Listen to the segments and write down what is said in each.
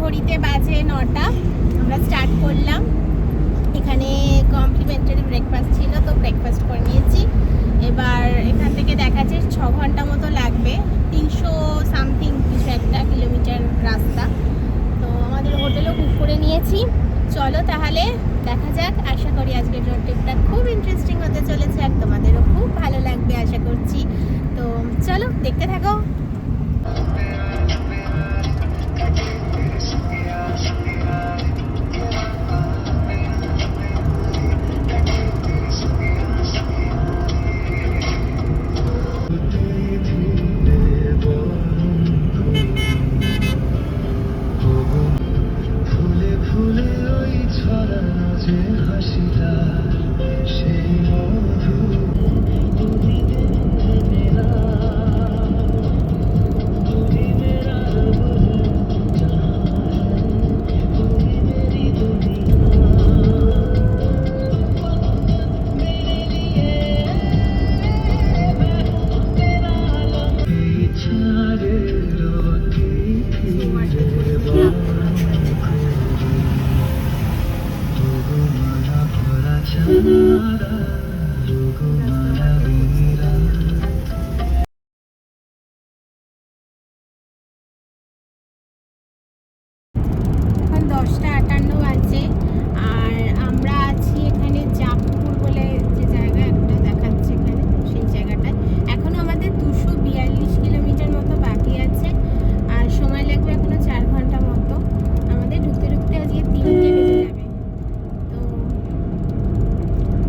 ঘড়িতে বাজে 9টা। আমরা স্টার্ট করলাম। এখানে কমপ্লিমেন্টারি ব্রেকফাস্ট ছিল, তো ব্রেকফাস্ট করে নিয়েছি। এবার এখান থেকে দেখাচ্ছে 6 ঘন্টা মতো লাগবে, 300 সামথিং কিছু একটা কিলোমিটার রাস্তা। তো আমাদের হোটেলও বুক করে নিয়েছি। চলো তাহলে দেখা যাক। আশা করি আজকের রোড ট্রিপটা খুব ইন্টারেস্টিং হতে চলেছে আর তোমাদেরও খুব ভালো লাগবে আশা করছি। তো চলো দেখতে থাকো। এখন 10:58 বাজে আর আমরা আছি এখানে জাকপুর বলে যে জায়গা একটা দেখাচ্ছে এখানে, সেই জায়গাটায়। এখনো আমাদের 242 কিলোমিটার মতো বাকি আছে আর সময় লাগবে এখনো 4 ঘন্টা মতো। আমাদের ঢুকতে ঢুকতে আজকে 3টে বেজে যাবে। তো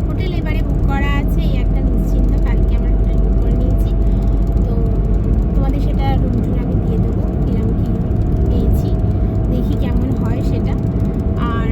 হোটেল এবারে বুক করা আছে, এই একটা নিশ্চিন্ত। কালকে আমরা হোটেল বুক করে নিয়েছি, তো তোমাদের সেটা রুম টুর আমি দিয়ে দেবো কিরম কি পেয়েছি, দেখি কেমন হয় সেটা। আর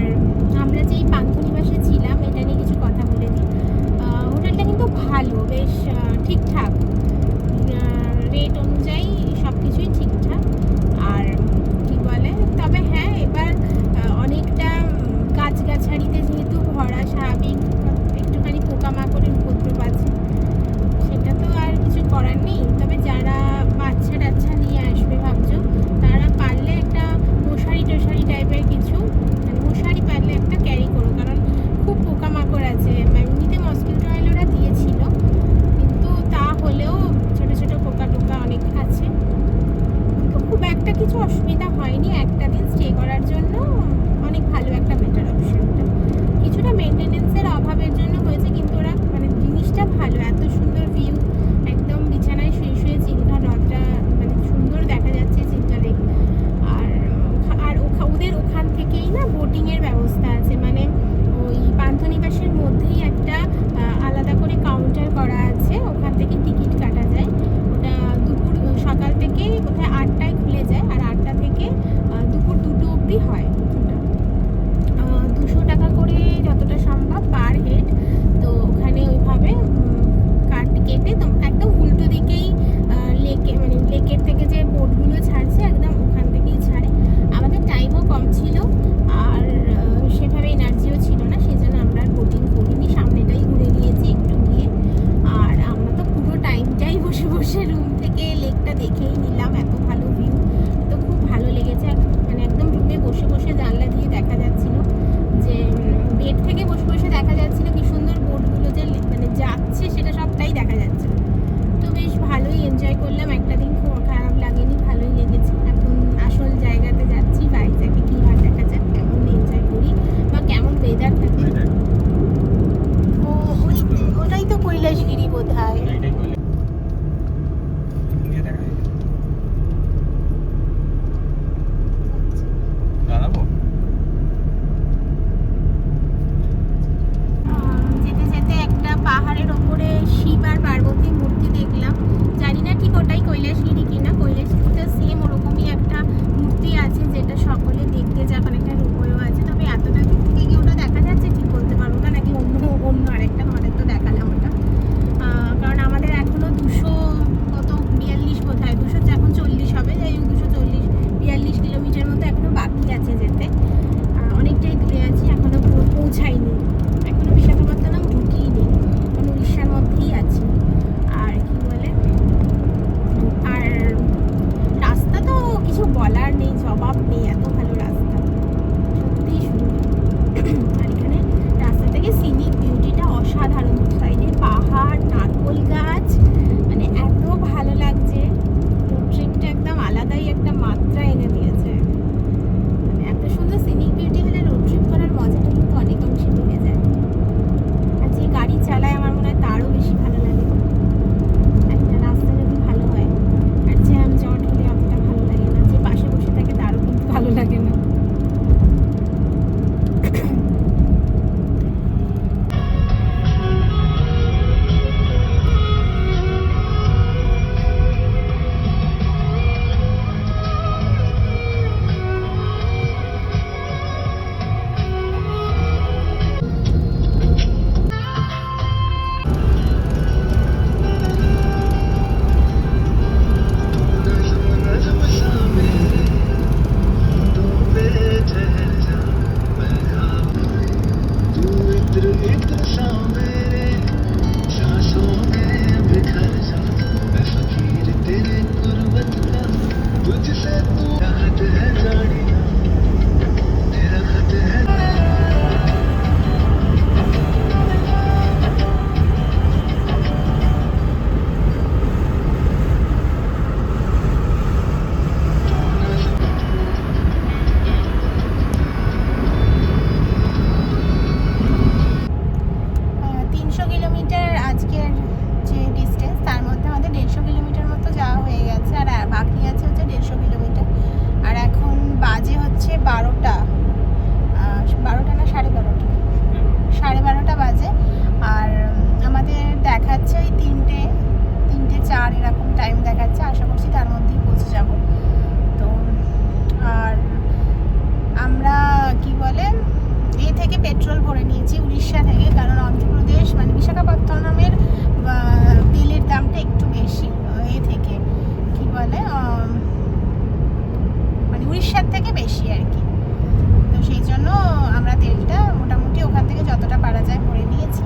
যতটা পারা যায় ভরে নিয়েছি।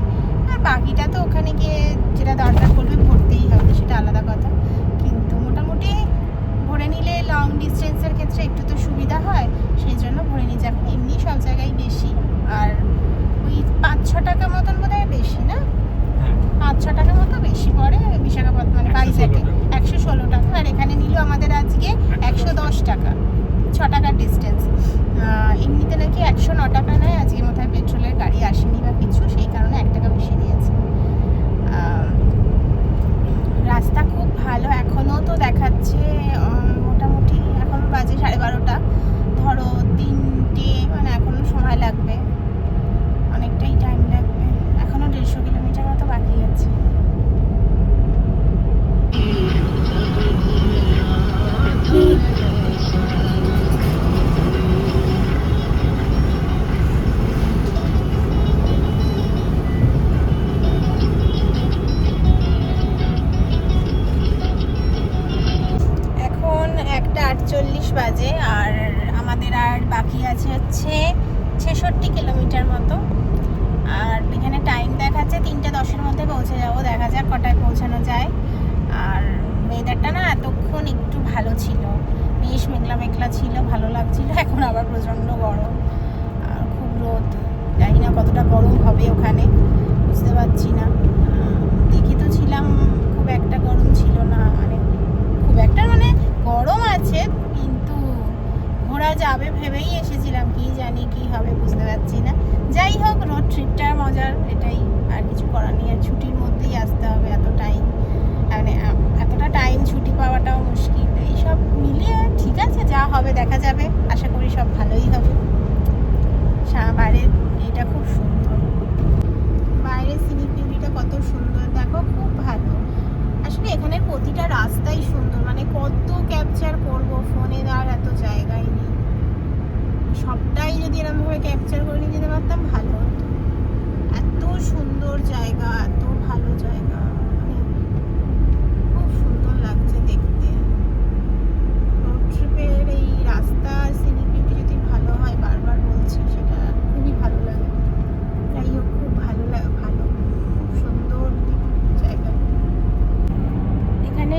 আর বাকিটা তো ওখানে গিয়ে যেটা দরকার পড়বে ভরতেই হবে, সেটা আলাদা কথা। কিন্তু মোটামুটি ভরে নিলে লং ডিস্টেন্সের ক্ষেত্রে একটু তো সুবিধা হয়, সেই জন্য ভরে নিয়ে যাবেন। এমনি সব জায়গায় বেশি, আর ওই 5-6 টাকা মতন বোধ হয় বেশি, না 5-6 টাকা মতো বেশি পড়ে বিশাখাপত্তনম, মানে ভাইজ্যাগে 116 টাকা। আর এখানে নিল আমাদের আজকে 110 টাকা, 6 টাকার ডিস্টেন্স। এমনিতে নাকি 109 টাকা নেয়, আজকে মোটায় পেট্রোলের গাড়ি আসেনি বা কিছু, সেই কারণে 1 টাকা বেশি নিয়েছে। রাস্তা খুব ভালো, এখনও তো দেখাচ্ছে মোটামুটি এখন বাজে 12:30, ধরো 3টে, মানে এখনও সময় লাগবে, অনেকটাই টাইম লাগবে। এখনও 150 কিলোমিটার মতো বাকি আছে। এখন 1:48 বাজে, আর আমাদের আর বাকি আছে হচ্ছে 66 কিলোমিটার মতো। আর এখানে টাইম দেখাচ্ছে 3:10-এর মধ্যে পৌঁছে যাবো, দেখা যাক কটায় পৌঁছানো যায়। আর ওয়েদারটা না এতক্ষণ একটু ভালো ছিল, বেশ মেঘলা মেঘলা ছিল, ভালো লাগছিল। এখন আবার প্রচণ্ড গরম, আর খুব রোদ, জানি না কতটা গরম হবে ওখানে, বুঝতে পারছি না। দেখি তো ছিলাম, খুব একটা গরম ছিল না, মানে খুব একটা, মানে গরম আছে কিন্তু ঘোরা যাবে ভেবেই এসেছিলাম, কি জানি কি হবে বুঝতে পারছি না। যাই হোক, রোড ট্রিপটার মজার এটাই, আর কিছু করার নেই। আর ছুটির মধ্যেই আসতে হবে, এত টাইম, মানে এতটা টাইম ছুটি পাওয়াটাও মুশকিল। এইসব মিলিয়ে ঠিক আছে, যা হবে দেখা যাবে, আশা করি সব ভালোই হবে। বাইরের এটা খুব সুন্দর, বাইরের সিনিক বিউটিটা কত সুন্দর দেখো, খুব ভালো। আসলে এখানের প্রতিটা রাস্তাই সুন্দর, মানে কত ক্যাপচার করব ফোনে, আর এত জায়গায় নেই। সবটাই যদি এরকমভাবে ক্যাপচার করে নিয়ে যেতে পারতাম ভালো হতো। এত সুন্দর জায়গা, এত ভালো জায়গা, মানে খুব সুন্দর লাগছে দেখতে। রোড ট্রিপের এই রাস্তার সিনিক বিউটি যদি ভালো হয়, বারবার বলছি, সেটা খুবই ভালো লাগে। যাই হোক, খুব ভালো লাগে, ভালো, খুব সুন্দর জায়গা। এখানে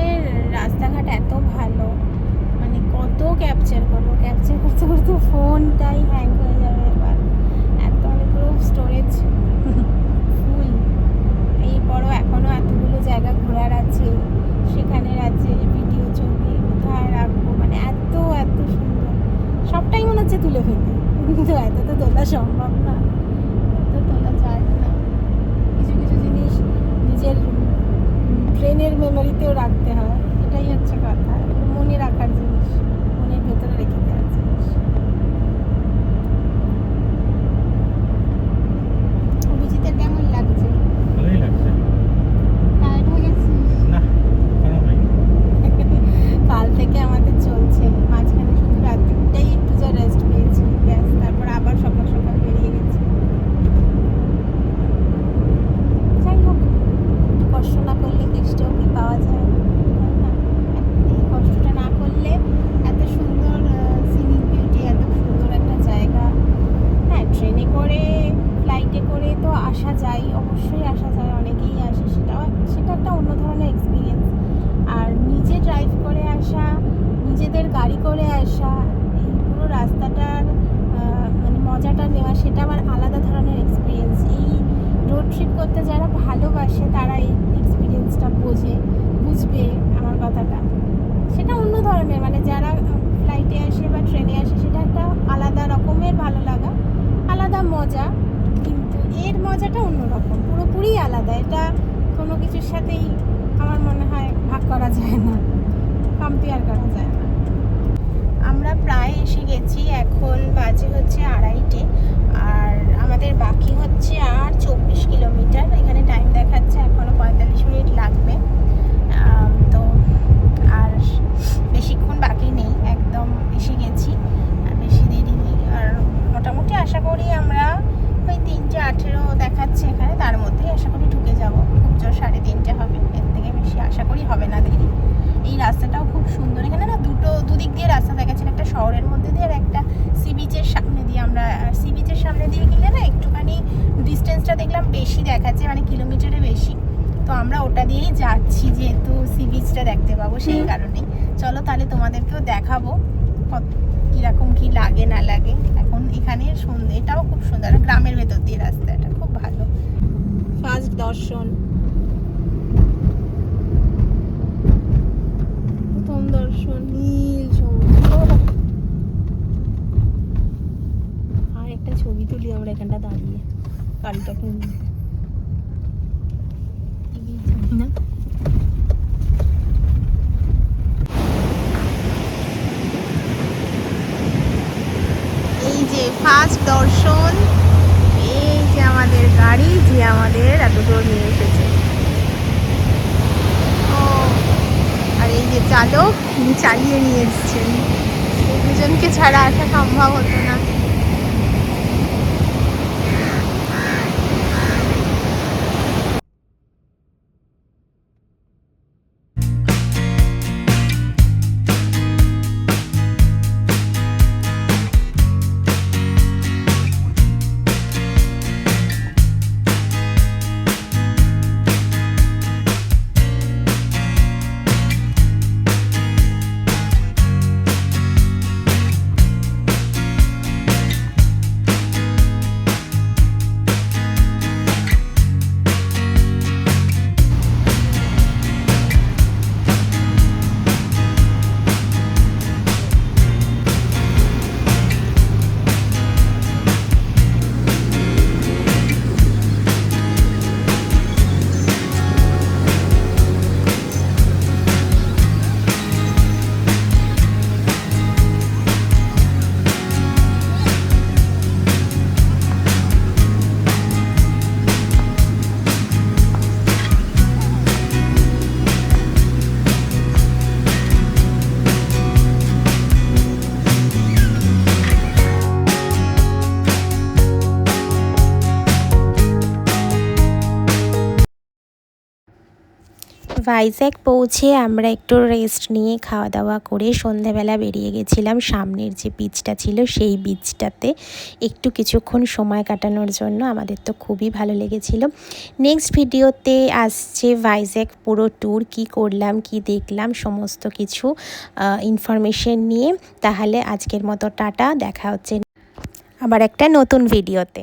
রাস্তাঘাট এত ভালো, মানে কত ক্যাপচার করবো, ক্যাপচার করতে করতে ফোনটাই হ্যাং হয়ে যাবে এবার, এত অনেকগুলো স্টোরেজ ফুল। এরপরও এখনও এতগুলো জায়গা ঘোরার আছে, সেখানের আছে ভিডিও, ছবি কোথায় রাখবো, মানে এত এত সুন্দর, সবটাই মনে হচ্ছে তুলে ফেলতে, কিন্তু এত তো তোলা সম্ভব না, এত তোলা যায় না। কিছু কিছু জিনিস নিজের ট্রেনের মেমোরিতেও রাখতে হয়, এটাই হচ্ছে কথা, মনে রাখার জিনিস, মনের ভেতরে রেখে দেওয়ার জিনিস। অভিজিতের কেমন লাগছে? ভালোই লাগছে। টায়ার্ড হয়ে গেছিস? না, খারাপ হয়নি। কাল থেকে আমাদের চলছে, মাঝখানে শুধু রাত্রিটাই একটু যা রেস্ট পেয়েছি, ব্যাস, তারপর আবার সকাল সকাল বেরিয়ে গেছি। যাই হোক, একটু কষ্ট না করলে কেষ্টও কি পাওয়া যায়, তাই না? এই কষ্টটা না করলে এত সুন্দর সিনিক বিউটি, এত সুন্দর একটা জায়গা। হ্যাঁ, ট্রেনে করে, ফ্লাইটে করে তো আসা যায়, অবশ্যই আসা যায়, অনেকেই আসে, সেটা একটা অন্য ধরনের এক্সপিরিয়েন্স। আর নিজে ড্রাইভ করে আসা, নিজেদের গাড়ি করে আসা, এই পুরো রাস্তাটার মানে মজাটা নেওয়া, সেটা আবার আলাদা ধরনের এক্সপিরিয়েন্স। এই রোড ট্রিপ করতে যারা ভালোবাসে তারা এই এক্সপিরিয়েন্সটা বুঝবে আমার কথাটা। সেটা অন্য ধরনের, মানে যারা ফ্লাইটে আসে বা ট্রেনে আসে, সেটা একটা আলাদা রকমের ভালো লাগা, আলাদা মজা, কিন্তু এর মজাটা অন্যরকম, পুরোপুরি আলাদা। এটা কোনো কিছুর সাথেই আমার মনে হয় ভাগ করা যায় না, কম্পেয়ার করা যায় না। আমরা প্রায় এসে গেছি, এখন বাজে হচ্ছে 2:30, আর আমাদের বাকি হচ্ছে আর 24 কিলোমিটার। এখানে টাইম দেখাচ্ছে এখনও 45 মিনিট লাগবে, তো আর বেশিক্ষণ বাকি নেই, একদম এসে গেছি, আর বেশি দেরি নেই। আর মোটামুটি আশা করি আমরা ওই 3:18 দেখাচ্ছে এখানে, তার মধ্যেই আশা করি ঢুকে যাব। খুব জোর 3:30 হবে, এর থেকে বেশি আশা করি হবে না দেরি। এই রাস্তাটাও খুব সুন্দর, এখানে না দুদিক দিয়ে রাস্তা দেখাচ্ছেন, একটা শহরের মধ্যে দিয়ে আর একটা সি বিচের সামনে দিয়ে। আমরা সি বিচের সামনে দিয়ে গেলে না একটুখানি পাবো সেই কারণেই। চলো তাহলে তোমাদেরকেও দেখাবো কীরকম কি লাগে না লাগে। এখন এখানে সন্ধ্যে, এটাও খুব সুন্দর, গ্রামের ভেতর দিয়ে রাস্তাটা খুব ভালো। ফার্স্ট দর্শন, প্রথম দর্শন, নীল সমুদ্র। আর একটা ছবি তুলি আমরা এখানটা দাঁড়িয়ে, গাড়িটাকে নিয়ে না। এই যে ফার্স্ট দর্শন, এই যে আমাদের গাড়ি যে আমাদের এত দূর নিয়ে এসেছে। ও, আর এই যে চালক, তিনি চালিয়ে নিয়ে এসেছেন। এই দুজনকে ছাড়া আসা সম্ভব হতো না। ভাইজ্যাক পৌঁছে আমরা একটু রেস্ট নিয়ে খাওয়া দাওয়া করে সন্ধ্যাবেলা বেরিয়ে গেছিলাম সামনের যে বিচটা ছিল সেই বিচটাতে একটু কিছুক্ষণ সময় কাটানোর জন্য। আমাদের তো খুবই ভালো লেগেছিল। নেক্সট ভিডিওতে আসছে ভাইজ্যাক পুরো ট্যুর, কি করলাম কি দেখলাম সমস্ত কিছু ইনফরমেশন নিয়ে। তাহলে আজকের মতো টাটা, দেখা হচ্ছে আবার একটা নতুন ভিডিওতে।